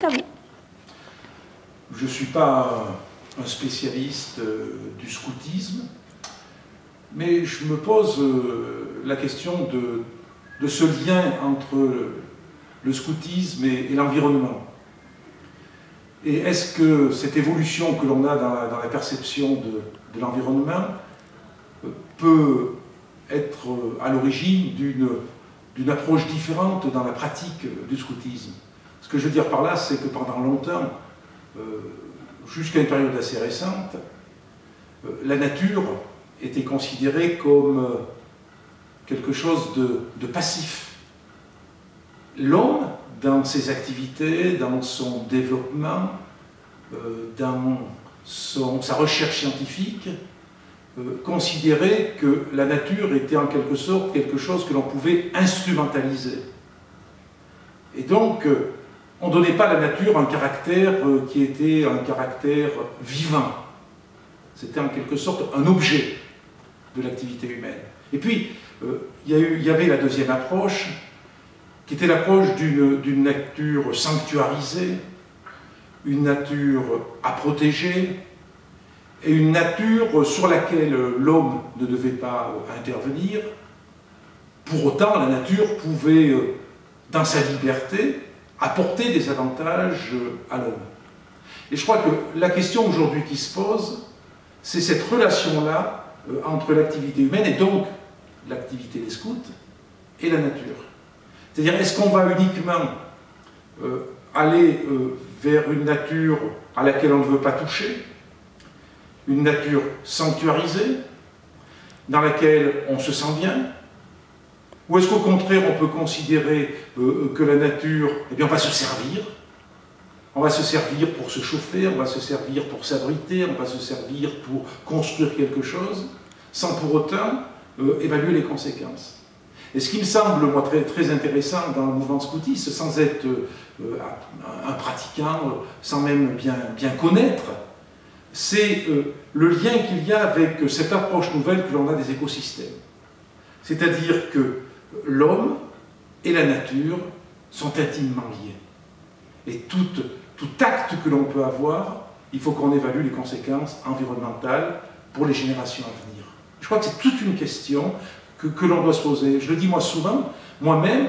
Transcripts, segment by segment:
à vous. Je ne suis pas un spécialiste du scoutisme, mais je me pose la question de ce lien entre le scoutisme et l'environnement. Et est-ce que cette évolution que l'on a dans la perception de l'environnement peut être à l'origine d'une approche différente dans la pratique du scoutisme? Ce que je veux dire par là, c'est que pendant longtemps, jusqu'à une période assez récente, la nature était considérée comme quelque chose de passif. L'homme, dans ses activités, dans son développement, dans sa recherche scientifique, considérait que la nature était en quelque sorte quelque chose que l'on pouvait instrumentaliser. Et donc, on ne donnait pas à la nature un caractère qui était un caractère vivant. C'était en quelque sorte un objet de l'activité humaine. Et puis, il y avait la deuxième approche, qui était l'approche d'une nature sanctuarisée, une nature à protéger, et une nature sur laquelle l'homme ne devait pas intervenir. Pour autant, la nature pouvait, dans sa liberté, apporter des avantages à l'homme. Et je crois que la question aujourd'hui qui se pose, c'est cette relation-là entre l'activité humaine et donc l'activité des scouts et la nature. C'est-à-dire, est-ce qu'on va uniquement aller vers une nature à laquelle on ne veut pas toucher, une nature sanctuarisée, dans laquelle on se sent bien, ou est-ce qu'au contraire on peut considérer que la nature, eh bien, on va se servir pour se chauffer, on va se servir pour s'abriter, on va se servir pour construire quelque chose, sans pour autant évaluer les conséquences. Et ce qui me semble, moi, très intéressant dans le mouvement scoutiste, sans être un pratiquant, sans même bien connaître, c'est le lien qu'il y a avec cette approche nouvelle que l'on a des écosystèmes. C'est-à-dire que l'homme et la nature sont intimement liés. Et tout acte que l'on peut avoir, il faut qu'on évalue les conséquences environnementales pour les générations à venir. Je crois que c'est toute une question que l'on doit se poser. Je le dis moi souvent, moi-même,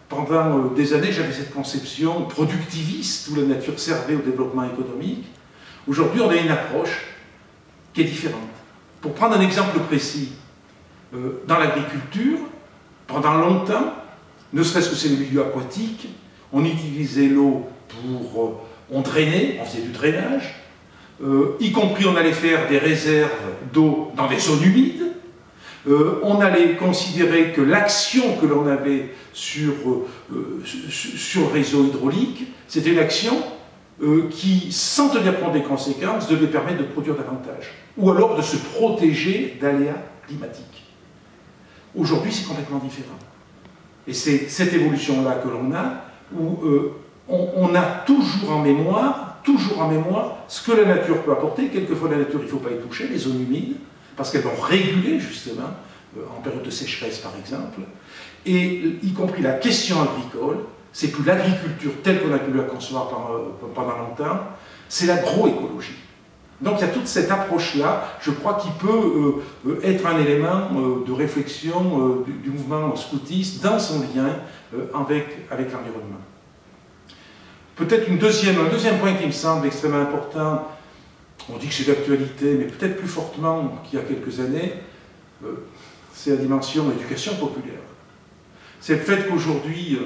pendant des années, j'avais cette conception productiviste où la nature servait au développement économique. Aujourd'hui, on a une approche qui est différente. Pour prendre un exemple précis, dans l'agriculture, pendant longtemps, ne serait-ce que c'est le milieu aquatique, on utilisait l'eau pour... on drainait, on faisait du drainage, y compris on allait faire des réserves d'eau dans des zones humides, on allait considérer que l'action que l'on avait sur le réseau hydraulique, c'était une action qui, sans tenir compte des conséquences, devait permettre de produire davantage, ou alors de se protéger d'aléas climatiques. Aujourd'hui, c'est complètement différent. Et c'est cette évolution-là que l'on a, où on a toujours en mémoire ce que la nature peut apporter. Quelquefois, la nature, il ne faut pas y toucher, les zones humides, parce qu'elles vont réguler, justement, en période de sécheresse, par exemple, et y compris la question agricole. C'est plus l'agriculture telle qu'on a pu la concevoir pendant longtemps, c'est l'agroécologie. Donc il y a toute cette approche-là, je crois, qui peut être un élément de réflexion du mouvement scoutiste dans son lien avec l'environnement. Peut-être un deuxième point qui me semble extrêmement important, on dit que c'est d'actualité, mais peut-être plus fortement qu'il y a quelques années, c'est la dimension éducation populaire. C'est le fait qu'aujourd'hui,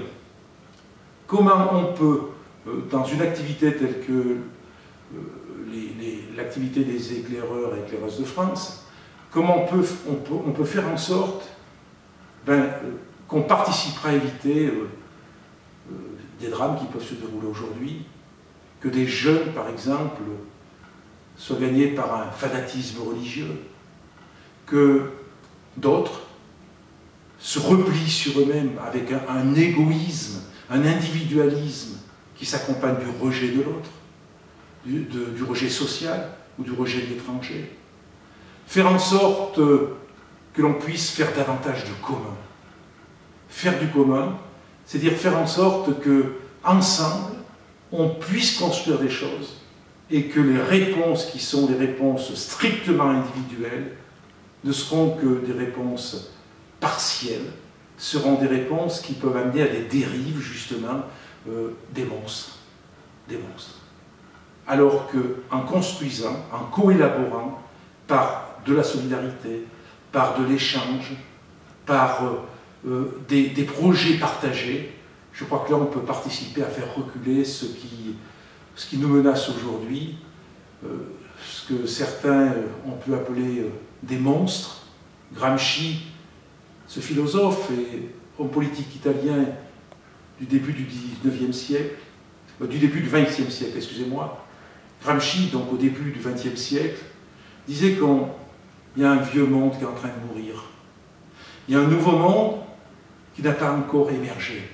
comment on peut, dans une activité telle que l'activité des éclaireurs et éclaireuses de France, comment on peut faire en sorte qu'on participera à éviter des drames qui peuvent se dérouler aujourd'hui, que des jeunes, par exemple, soient gagnés par un fanatisme religieux, que d'autres se replient sur eux-mêmes avec un égoïsme, un individualisme qui s'accompagne du rejet de l'autre, du rejet social ou du rejet de l'étranger. Faire en sorte que l'on puisse faire davantage de commun. Faire du commun, c'est-à-dire faire en sorte que, ensemble, on puisse construire des choses et que les réponses qui sont des réponses strictement individuelles ne seront que des réponses partielles, seront des réponses qui peuvent amener à des dérives, justement, des monstres. Des monstres. Alors qu'en construisant, en coélaborant, par de la solidarité, par de l'échange, par des projets partagés, je crois que là on peut participer à faire reculer ce qui nous menace aujourd'hui, ce que certains ont pu appeler des monstres. Gramsci, ce philosophe et homme politique italien du début du XIXe siècle, du début du XXe siècle, excusez-moi, Gramsci, donc au début du XXe siècle, disait qu'il y a un vieux monde qui est en train de mourir. Il y a un nouveau monde qui n'a pas encore émergé.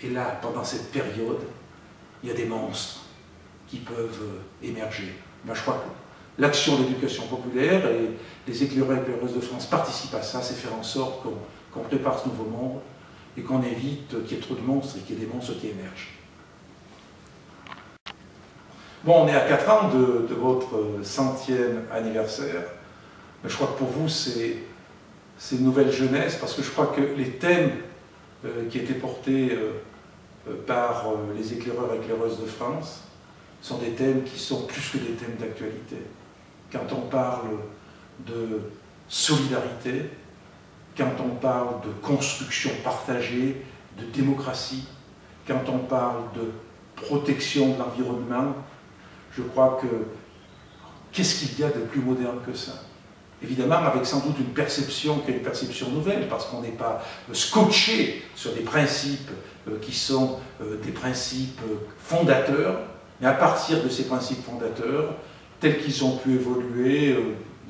Et là, pendant cette période, il y a des monstres qui peuvent émerger. Ben, je crois que l'action de l'éducation populaire et les éclaireurs et éclaireuses de France participent à ça, c'est faire en sorte qu'on prépare ce nouveau monde et qu'on évite qu'il y ait trop de monstres et qu'il y ait des monstres qui émergent. Bon, on est à 4 ans de votre 100e anniversaire. Je crois que pour vous, c'est une nouvelle jeunesse, parce que je crois que les thèmes qui étaient portés par les éclaireurs et éclaireuses de France sont des thèmes qui sont plus que des thèmes d'actualité. Quand on parle de solidarité, quand on parle de construction partagée, de démocratie, quand on parle de protection de l'environnement, je crois que qu'est-ce qu'il y a de plus moderne que ça? Évidemment, avec sans doute une perception qui est une perception nouvelle, parce qu'on n'est pas scotché sur des principes qui sont des principes fondateurs, mais à partir de ces principes fondateurs, tels qu'ils ont pu évoluer,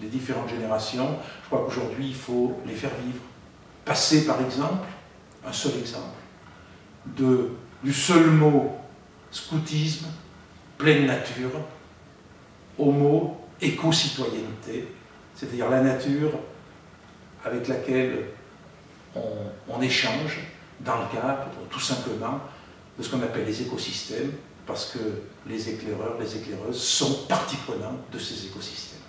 les différentes générations, je crois qu'aujourd'hui, il faut les faire vivre. Passer, par exemple, un seul exemple, du seul mot scoutisme, pleine nature, au mot éco-citoyenneté, c'est-à-dire la nature avec laquelle on échange dans le cadre, tout simplement, de ce qu'on appelle les écosystèmes, parce que les éclaireurs, les éclaireuses sont partie prenante de ces écosystèmes.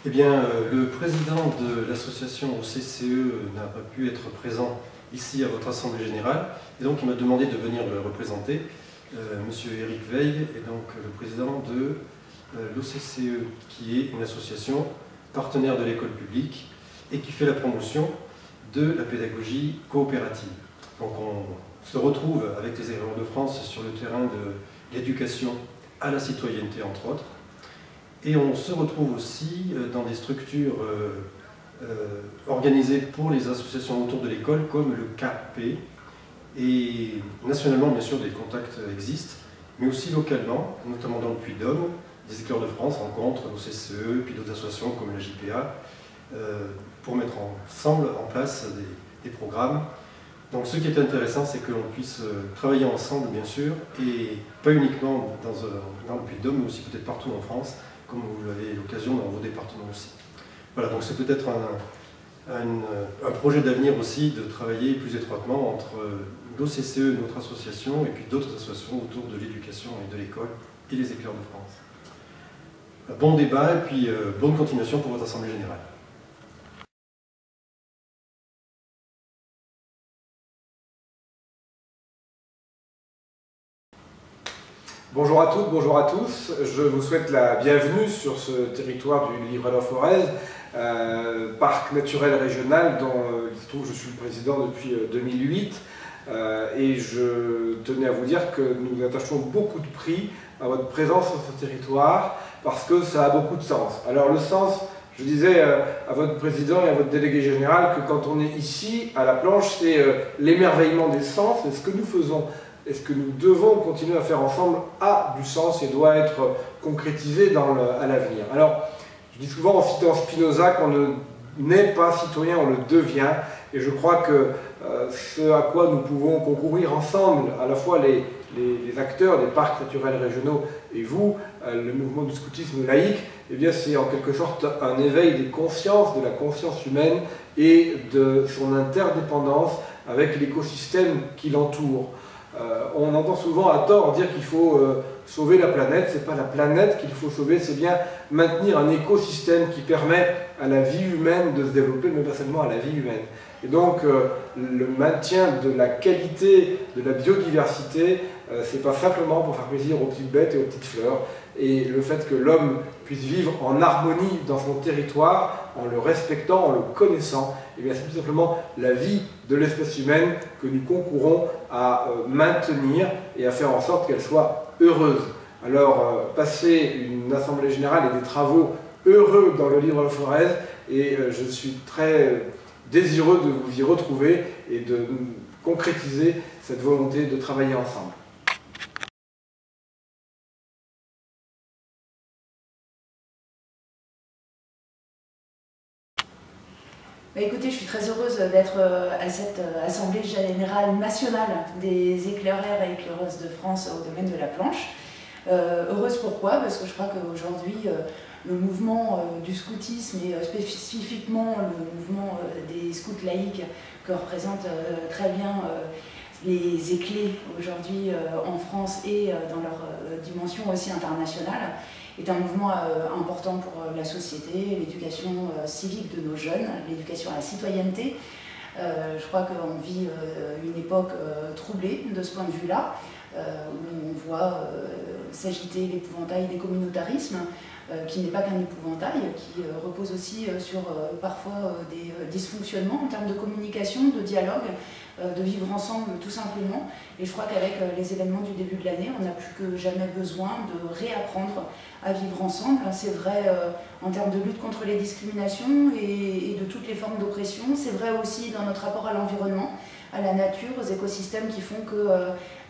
Eh bien, le président de l'association OCCE n'a pas pu être présent ici à votre Assemblée Générale, et donc il m'a demandé de venir le représenter. Monsieur Éric Veil est donc le président de l'OCCE, qui est une association partenaire de l'école publique et qui fait la promotion de la pédagogie coopérative. Donc on se retrouve avec les éclaireurs de France sur le terrain de l'éducation à la citoyenneté, entre autres. Et on se retrouve aussi dans des structures organisées pour les associations autour de l'école, comme le CAP. Et nationalement, bien sûr, des contacts existent, mais aussi localement, notamment dans le Puy-de-Dôme, des éclaireurs de France rencontrent l'OCCE, puis d'autres associations comme la JPA, pour mettre ensemble en place des programmes. Donc ce qui est intéressant, c'est que l'on puisse travailler ensemble, bien sûr, et pas uniquement dans le Puy-de-Dôme, mais aussi peut-être partout en France, comme vous l'avez l'occasion dans vos départements aussi. Voilà, donc c'est peut-être un projet d'avenir aussi de travailler plus étroitement entre l'OCCE, notre association, et puis d'autres associations autour de l'éducation et de l'école et les éclaireurs de France. Bon débat et puis bonne continuation pour votre Assemblée Générale. Bonjour à toutes, bonjour à tous. Je vous souhaite la bienvenue sur ce territoire du Livret-la-Forez, parc naturel régional dont il se trouve je suis le président depuis 2008. Et je tenais à vous dire que nous attachons beaucoup de prix à votre présence sur ce territoire parce que ça a beaucoup de sens. Alors le sens, je disais à votre président et à votre délégué général que quand on est ici à la planche, c'est l'émerveillement des sens, mais ce que nous faisons et ce que nous devons continuer à faire ensemble a du sens et doit être concrétisé à l'avenir. Alors, je dis souvent en citant Spinoza qu'on ne n'est pas citoyen, on le devient, et je crois que ce à quoi nous pouvons concourir ensemble, à la fois les acteurs des parcs naturels régionaux et vous, le mouvement du scoutisme laïque, eh bien c'est en quelque sorte un éveil des consciences, de la conscience humaine et de son interdépendance avec l'écosystème qui l'entoure. On entend souvent à tort dire qu'il faut sauver la planète. Ce n'est pas la planète qu'il faut sauver, c'est bien maintenir un écosystème qui permet à la vie humaine de se développer, mais pas seulement à la vie humaine. Et donc le maintien de la qualité de la biodiversité, c'est pas simplement pour faire plaisir aux petites bêtes et aux petites fleurs. Et le fait que l'homme puisse vivre en harmonie dans son territoire, en le respectant, en le connaissant, et bien c'est tout simplement la vie de l'espèce humaine que nous concourons à maintenir et à faire en sorte qu'elle soit heureuse. Alors, passer une assemblée générale et des travaux heureux dans le Livre-la-Forez, et je suis très désireux de vous y retrouver et de concrétiser cette volonté de travailler ensemble. Bah écoutez, je suis très heureuse d'être à cette Assemblée Générale Nationale des éclaireurs et éclaireuses de France au domaine de la planche. Heureuse pourquoi? Parce que je crois qu'aujourd'hui, le mouvement du scoutisme et spécifiquement le mouvement des scouts laïcs que représentent très bien les éclés aujourd'hui en France et dans leur dimension aussi internationale, est un mouvement important pour la société, l'éducation civique de nos jeunes, l'éducation à la citoyenneté. Je crois qu'on vit une époque troublée de ce point de vue-là, où on voit s'agiter l'épouvantail des communautarismes, qui n'est pas qu'un épouvantail, qui repose aussi sur parfois des dysfonctionnements en termes de communication, de dialogue, de vivre ensemble tout simplement. Et je crois qu'avec les événements du début de l'année, on a plus que jamais besoin de réapprendre à vivre ensemble. C'est vrai en termes de lutte contre les discriminations et de toutes les formes d'oppression. C'est vrai aussi dans notre rapport à l'environnement, à la nature, aux écosystèmes qui font que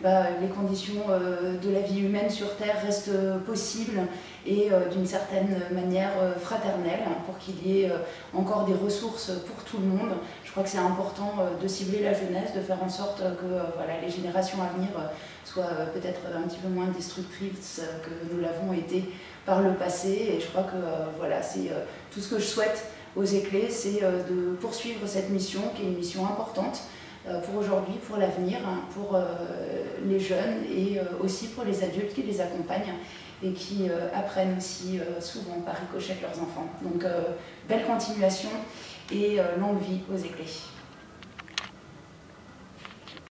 les conditions de la vie humaine sur Terre restent possibles et d'une certaine manière fraternelles pour qu'il y ait encore des ressources pour tout le monde. Je crois que c'est important de cibler la jeunesse, de faire en sorte que les générations à venir soient peut-être un petit peu moins destructrices que nous l'avons été par le passé. Et je crois que c'est tout ce que je souhaite aux éclés, c'est de poursuivre cette mission qui est une mission importante pour aujourd'hui, pour l'avenir, pour les jeunes et aussi pour les adultes qui les accompagnent et qui apprennent aussi souvent par ricochet leurs enfants. Donc belle continuation et longue vie aux éclés.